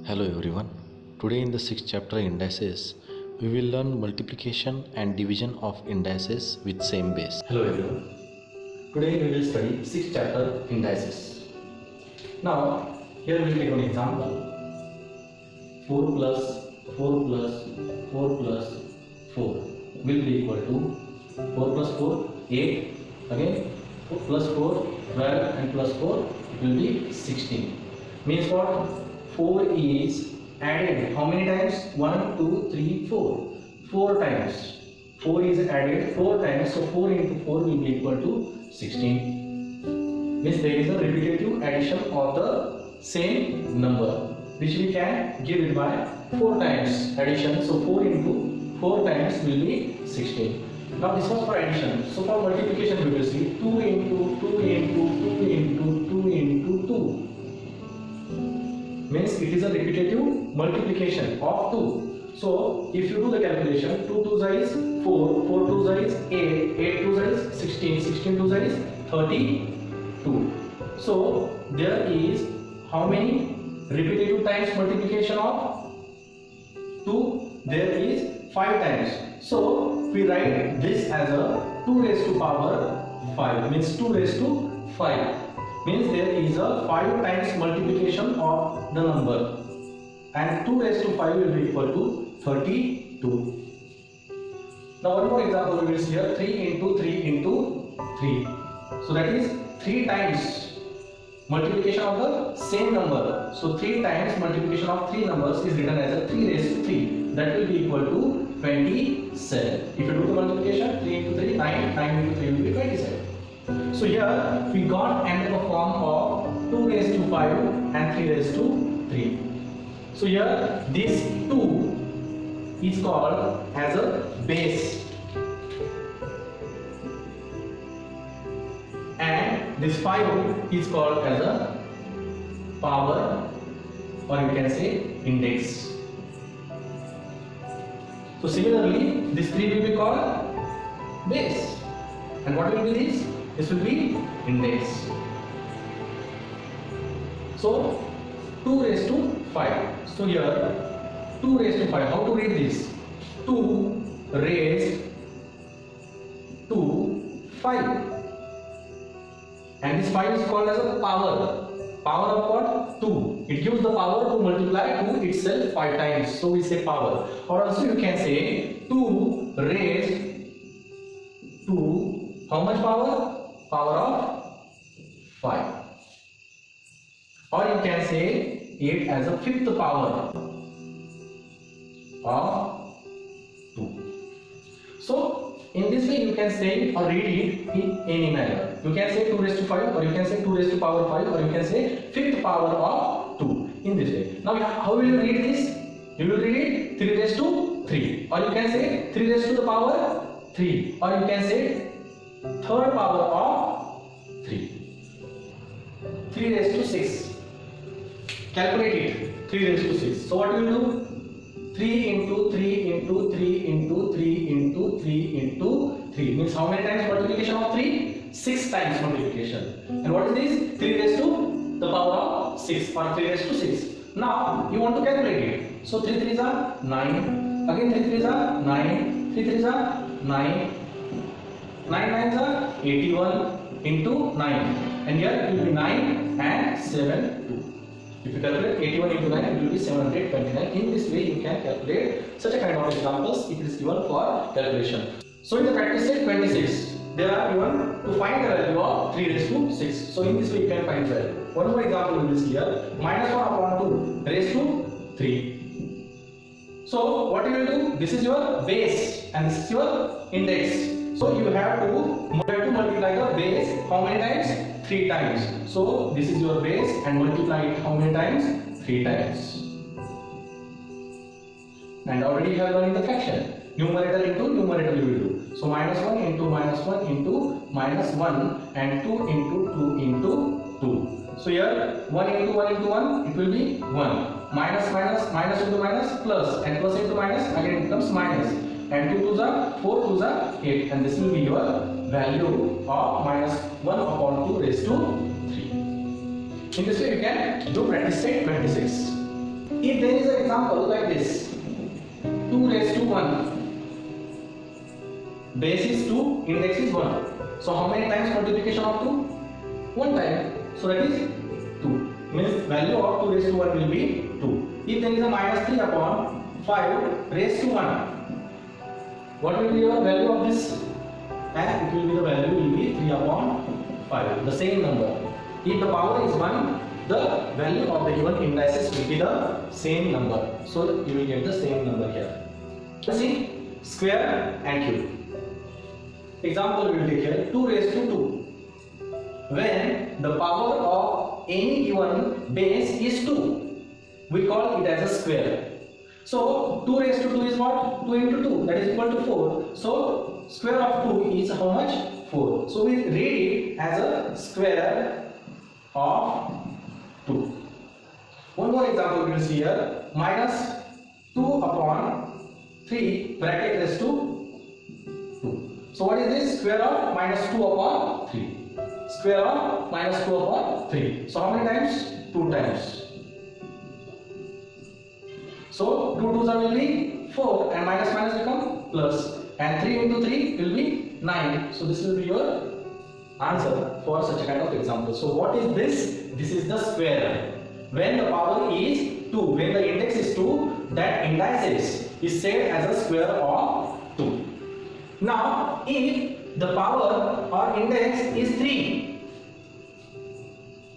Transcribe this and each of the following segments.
Hello everyone. Today in the sixth chapter indices, we will learn multiplication and division of indices with same base. Hello everyone. Today we will study sixth chapter indices. Now here we will take an example. 4 plus 4 plus 4 plus 4 will be equal to 4 plus 4 8, again 4 plus 4 12 and plus 4 it will be 16. Means what? 4 is added how many times? 1, 2, 3, 4. 4 times. 4 is added 4 times, so 4 into 4 will be equal to 16. Means there is a repetitive addition of the same number, which we can give it by 4 times addition. So 4 into 4 times will be 16. Now this was for addition. So for multiplication we will see 2 into 2 into 2 into 2 into 2. Means it is a repetitive multiplication of 2. So if you do the calculation, 2 2 is 4, 4 2 is 8, 8 2 is 16, 16 2 is 32. So there is how many repetitive times multiplication of 2? There is 5 times. So we write this as a 2 raised to power 5, means 2 raised to 5. Means there is a 5 times multiplication of the number, and 2 raised to 5 will be equal to 32. Now one more example we will see here, 3 into 3 into 3. So that is 3 times multiplication of the same number. So 3 times multiplication of 3 numbers is written as a 3 raised to 3. That will be equal to 27. If you do the multiplication, 3 into 3, 9, 9 into 3 will be 27. So here we got under the form of 2 raised to 5 and 3 raised to 3. So here this 2 is called as a base, and this 5 is called as a power, or you can say index. So similarly this 3 will be called base, and what will be this? This will be index. So 2 raised to 5. So here 2 raised to 5. How to read this? 2 raised to 5. And this 5 is called as a power. Power of what? 2. It gives the power to multiply 2 itself 5 times. So we say power. Or also you can say 2 raised to how much power? Power of 5. Or you can say 8 as a fifth power of 2. So in this way you can say or read it in any manner. You can say 2 raised to 5, or you can say 2 raised to power 5, or you can say fifth power of 2 in this way. Now how will you read this? You will read it 3 raised to 3, or you can say 3 raised to the power 3, or you can say third power of 3. 3 raised to 6. Calculate it. 3 raised to 6. So what will you do? 3 into 3 into 3 into 3 into 3 into 3. Means how many times multiplication of 3? 6 times multiplication. And what is this? 3 raised to the power of 6, or 3 raised to 6. Now you want to calculate it. So 3 3s are 9. Again 3 3s are 9. 3 3s are 9. 9 9s are 81 into 9, and here it will be 9 and 7 2. If you calculate 81 into 9, it will be 729. In this way you can calculate such a kind of examples. It is given for calculation. So in the practice set 26, there are given to find the value of 3 raised to 6. So in this way you can find value. One more example we will see here, minus 1 upon 2 raised to 3. So what you will do? This is your base and this is your index. So you have to multiply the base how many times? 3 times. So this is your base and multiply it how many times? 3 times. And already you have learned the fraction. Numerator into numerator you will do. So minus 1 into minus 1 into minus 1 and 2 into 2 into 2. So here 1 into 1 into 1 it will be 1. Minus minus minus into minus plus, and plus into minus again it becomes minus. And 2 2s are 4 2s are 8, and this will be your value of minus 1 upon 2 raised to 3. In this way you can do practice set 26. If there example like this. 2 raised to 1. Base is 2, index is 1. So how many times multiplication of 2? 1 time. So that is 2. Means value of 2 raised to 1 will be 2. If there is a minus 3 upon 5 raised to 1, what will be your value of this? And it will be the value will be 3 upon 5. The same number. If the power is 1, the value of the given indices will be the same number. So you will get the same number here. See, square and cube. Example we will take here, 2 raised to 2. When the power of any given base is 2, we call it as a square. So 2 raised to 2 is what? 2 into 2, that is equal to 4. So square of 2 is how much? 4. So we read it as a square of 2. One more example we will see here, minus 2 upon 3 bracket raised to 2. So what is this? Square of minus 2 upon 3. Square of minus 2 upon 3. So how many times? 2 times. So 2 2s will be 4 and minus minus become plus, and 3 into 3 will be 9. So this will be your answer for such a kind of example. So what is this? This is the square. When the power is 2, when the index is 2, that indices is said as a square of 2. Now if the power or index is 3,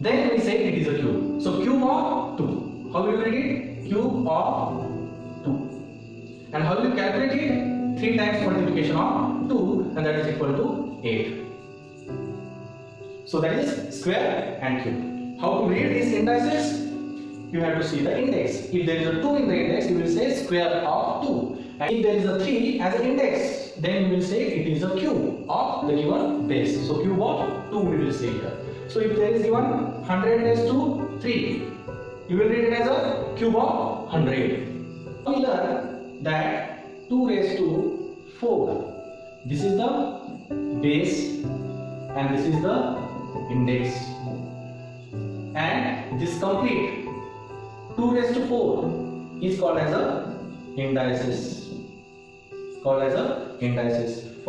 then we say it is a cube. So cube of 2. How will you read it? Cube of 2. And how will you calculate it? 3 times multiplication of 2, and that is equal to 8. So that is square and cube. How to read these indices? You have to see the index. If there is a 2 in the index, you will say square of 2. And if there is a 3 as an index, then you will say it is a cube of the given base. So cube of 2 we will say here. So if there is given 100 raised to 3, you will read it as a cube of 100. We learn that 2 raised to 4. This is the base and this is the index. And this complete 2 raised to 4 is called as a indices. For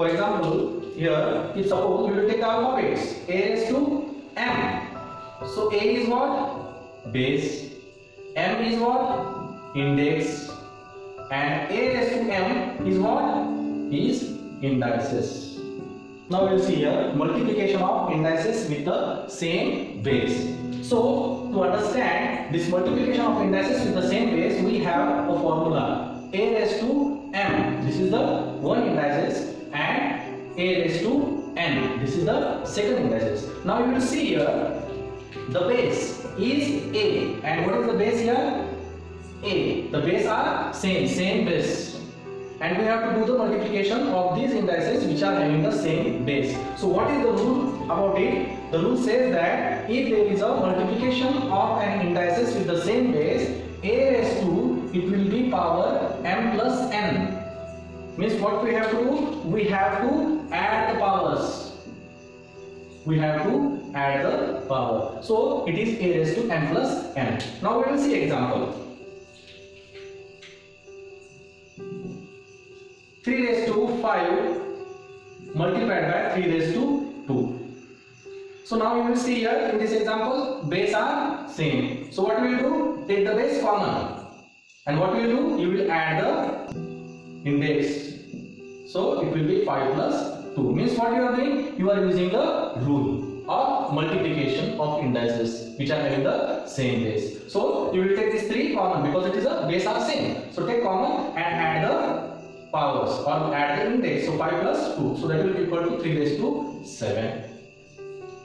example, here if suppose we will take the alphabets A raised to M. So A is what? Base. M is what? Index. And A raised to M is what? Is indices. Now we will see here multiplication of indices with the same base. So to understand this multiplication of indices with the same base, we have a formula. A raised to M, this is the one indices, and A raised to N, this is the second indices. Now you will see here the base is A, and what is the base here? A. The base are same base, and we have to do the multiplication of these indices which are having the same base. So what is the rule about it? The rule says that if there is a multiplication of an indices with the same base, A raised to, it will be power M plus N. Means what we have to do? We have to add the powers. So it is A raised to M plus N. Now we will see example. 3 raised to 5 multiplied by 3 raised to 2. So now you will see here in this example, base are same. So what we will do? Take the base common. And what we will do? You will add the index. So it will be 5 plus 2. Means what you are doing? You are using the rule of multiplication of indices which are having the same base. So you will take these 3 common because it is a base are same. So take common and add the powers or add the index. So 5 plus 2. So that will be equal to 3 raised to 7.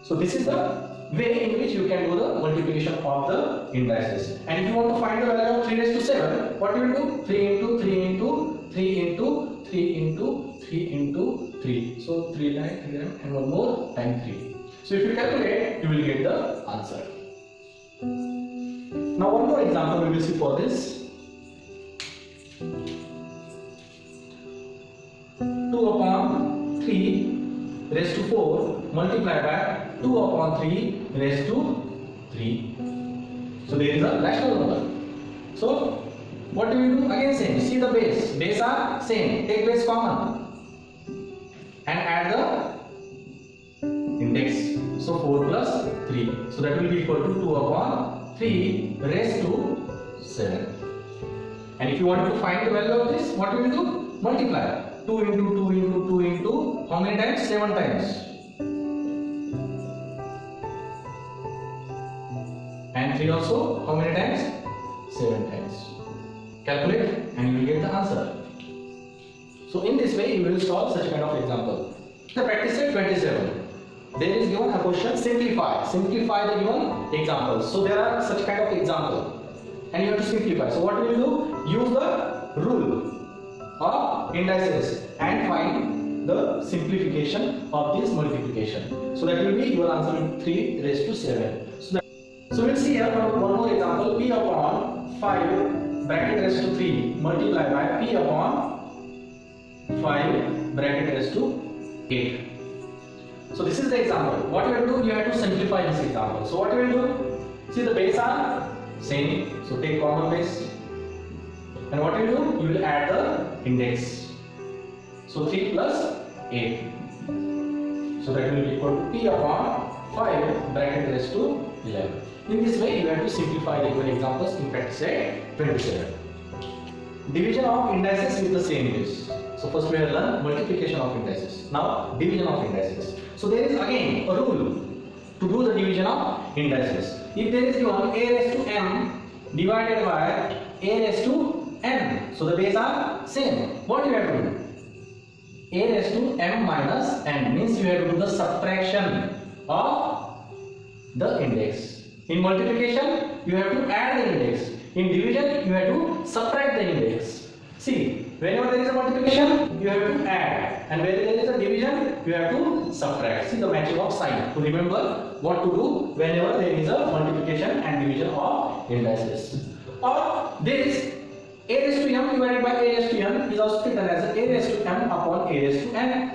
So this is the way in which you can do the multiplication of the indices. And if you want to find the value of 3 raised to 7, what you will do? 3 into 3 into 3 into 3 into 3 into 3. So 3 times 3 times and one more time 3. So if you calculate, you will get the answer. Now one more example we will see for this. 2 upon 3 raised to 4 multiplied by 2 upon 3 raised to 3. So there is a rational number. So what do you do? Again same. See the base. Base are same. Take base common and add the index. So 4 plus 3. So that will be equal to 2 upon 3 raised to 7. And if you want to find the value of this, what will you do? Multiply. 2 into 2 into 2 into how many times? 7 times. And 3 also how many times? 7 times. Calculate and you will get the answer. So in this way you will solve such kind of example. The practice set 27. There is given a question, simplify the given examples. So there are such kind of example and you have to simplify. So what we will do? Use the rule of indices and find the simplification of this multiplication. So that will be your answer will be 3 raised to 7. So we'll see here one more example. P upon 5 bracket raised to 3 multiplied by P upon 5 bracket raised to 8. So this is the example. What you have to do? You have to simplify this example. So what you will do? See the base are same. So take common base. And what you do? You will add the index. So 3 plus 8. So that will be equal to P upon 5 bracket raised to 11. In this way you have to simplify the given examples in practice set 27. Division of indices with the same base. So first we have learned multiplication of indices. Now division of indices. So there is again a rule to do the division of indices. If there is given a raised to m divided by a raised to n, so the base are same. What you have to do? A raised to m minus n means you have to do the subtraction of the index. In multiplication you have to add the index. In division you have to subtract the index. See, whenever there is a multiplication you have to add, and where there is a division you have to subtract. See the matching of sign to remember what to do whenever there is a multiplication and division of indices. Or there is a raised to m divided by a raised to n is also written as a raised to m upon a raised to n.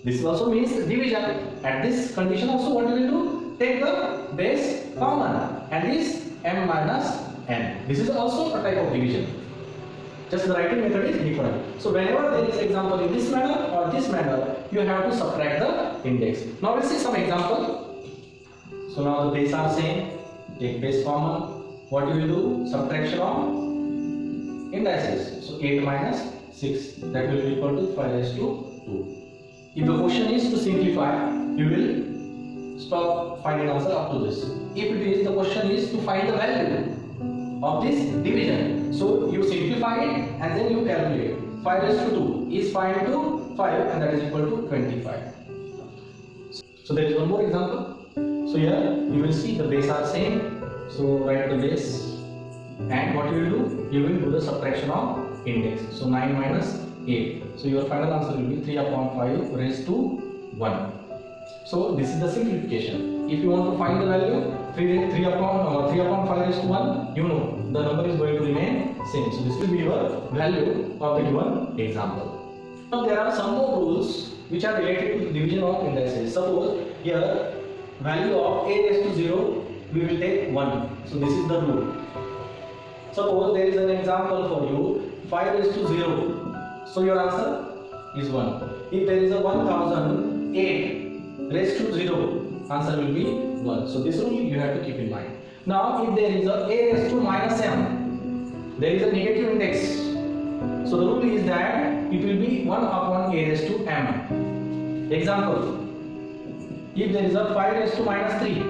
This also means division. At this condition also what we will do? Take the base common and this m minus n. This is also a type of division. Just the writing method is different. So whenever there is example in this manner or this manner, you have to subtract the index. Now we'll see some example. So now the base are same. Take base common. What you will do? Subtraction of indices. So 8 minus 6. That will be equal to 5 raised to 2. If the question is to simplify, you will stop finding answer up to this. If it is the question is to find the value of this division, so you simplify it and then you calculate. 5 raised to 2 is 5 into 5 and that is equal to 25. So there is one more example. So here you will see the base are same. So write the base and what you will do? You will do the subtraction of index. So 9 minus 8. So your final answer will be 3 upon 5 raised to 1. So this is the simplification. If you want to find the value 3 upon 5 raised to 1, you know the number is going to remain same. So this will be your value of the given example. Now there are some more rules which are related to division of indices. Suppose here value of a raised to 0 we will take 1. So this is the rule. Suppose there is an example for you 5 raised to 0. So your answer is 1. If there is a 1008 raised to 0, answer will be 1. So this rule you have to keep in mind. Now if there is a raised to minus m, there is a negative index. So the rule is that it will be 1 upon a raised to m. Example, if there is a 5 raised to minus 3,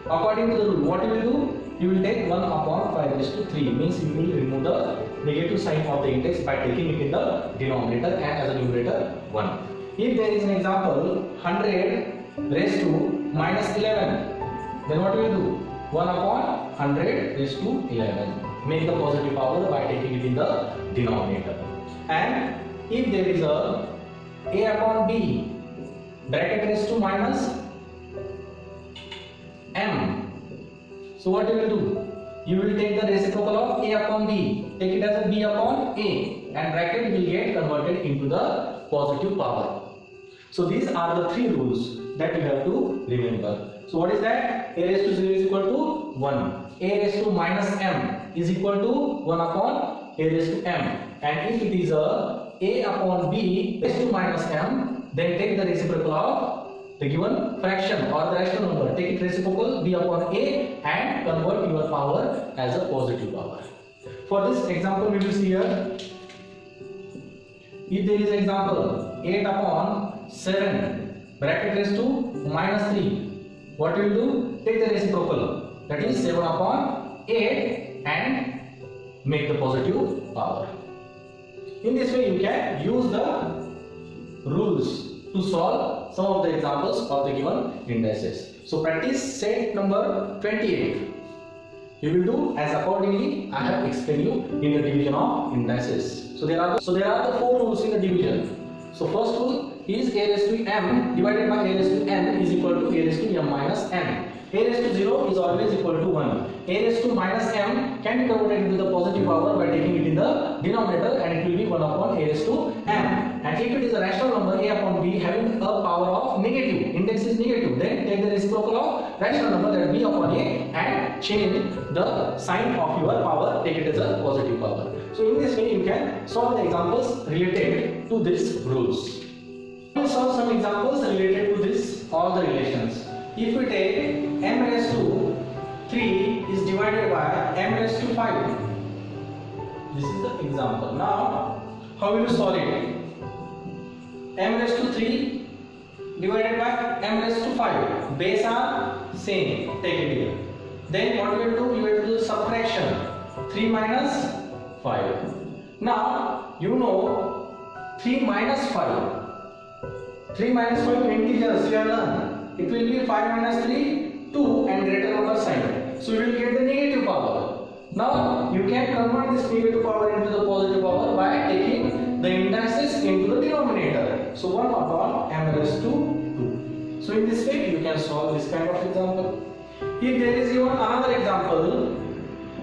according to the rule, what you will do? You will take 1 upon 5 raised to 3, means you will remove the negative sign of the index by taking it in the denominator and as a numerator 1. If there is an example 100 raised to minus 11, then what will you do? 1 upon 100 raised to 11. Make the positive power by taking it in the denominator. And if there is a upon b bracket raised to minus m, so what you will do? You will take the reciprocal of a upon b, take it as a b upon a, and bracket will get converted into the positive power. So these are the 3 rules that you have to remember. So what is that? A raised to 0 is equal to 1. A raised to minus m is equal to 1 upon a raised to m, and if it is a upon b raised to minus m, then take the reciprocal of the given fraction or the rational number. Take it reciprocal b upon a and convert your power as a positive power. For this example, we will see here. If there is example 8 upon 7 bracket raised to minus 3, what you will do? Take the reciprocal, that is 7 upon 8, and make the positive power. In this way you can use the rules to solve some of the examples of the given indices. So practice set number 28. You will do as accordingly I have explained you in the division of indices. So there are the 4 rules in the division. So first rule is a raised to m divided by a raised to n is equal to a raised to m minus n. A raised to 0 is always equal to 1. A raised to minus m can be converted into the positive power by taking it in the denominator, and it will be 1 upon a raised to m. And if it is a rational number a upon b having a power of negative, index is negative, then take the reciprocal of rational number, that b upon a, and change the sign of your power, take it as a positive power. So in this way you can solve the examples related to these rules. We will solve some examples related to this, all the relations. If we take m raised to 3 is divided by m raised to 5. This is the example. Now, how will you solve it? M raised to 3 divided by m raised to 5. Base are same. Take it here. Then what you will do? You will do subtraction. 3 minus 5. Now, you know 3 minus 5. 3 minus 5 integers you have learned. It will be 5 minus 3, 2, and greater number sign. So you will get the negative power. Now you can convert this negative power into the positive power by taking the indices into the denominator. So 1 upon m raised to 2. So in this way you can solve this kind of example. If there is even another example,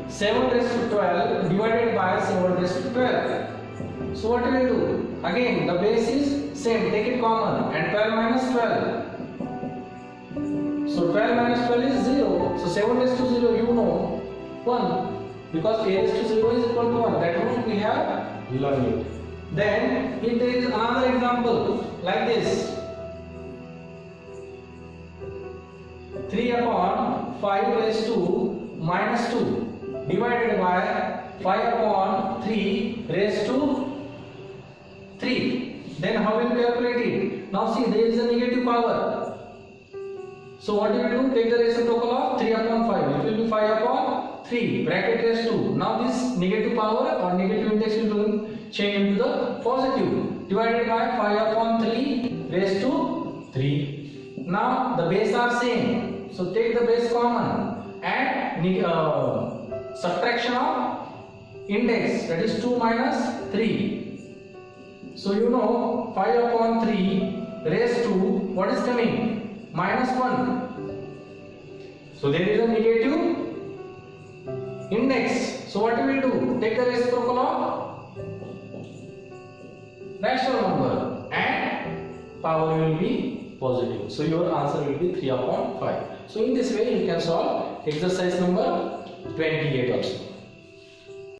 7 raised to 12 divided by 7 raised to 12. So what do we do? Again the base is same, take it common, and 12 minus 12. So 12 minus 12 is 0. So 7 raised to 0, you know 1, because a raised to 0 is equal to 1. That means we have learned it. Then if there is another example like this, 3 upon 5 raised to minus 2 divided by 5 upon 3 raised to 3. Then how will you calculate it? Now see, there is a negative power. So what you will do? Take the reciprocal of 3 upon 5. It will be 5 upon 3 bracket raised to. Now this negative power or negative index will change into the positive, divided by 5 upon 3 raised to 3. Now the base are same. So take the base common and subtraction of index, that is 2 minus 3. So you know 5 upon 3 raised to what is coming? Minus 1. So there is a negative index. So what we will do? Take the reciprocal of rational number and power will be positive. So your answer will be 3 upon 5. So in this way you can solve exercise number 28 also.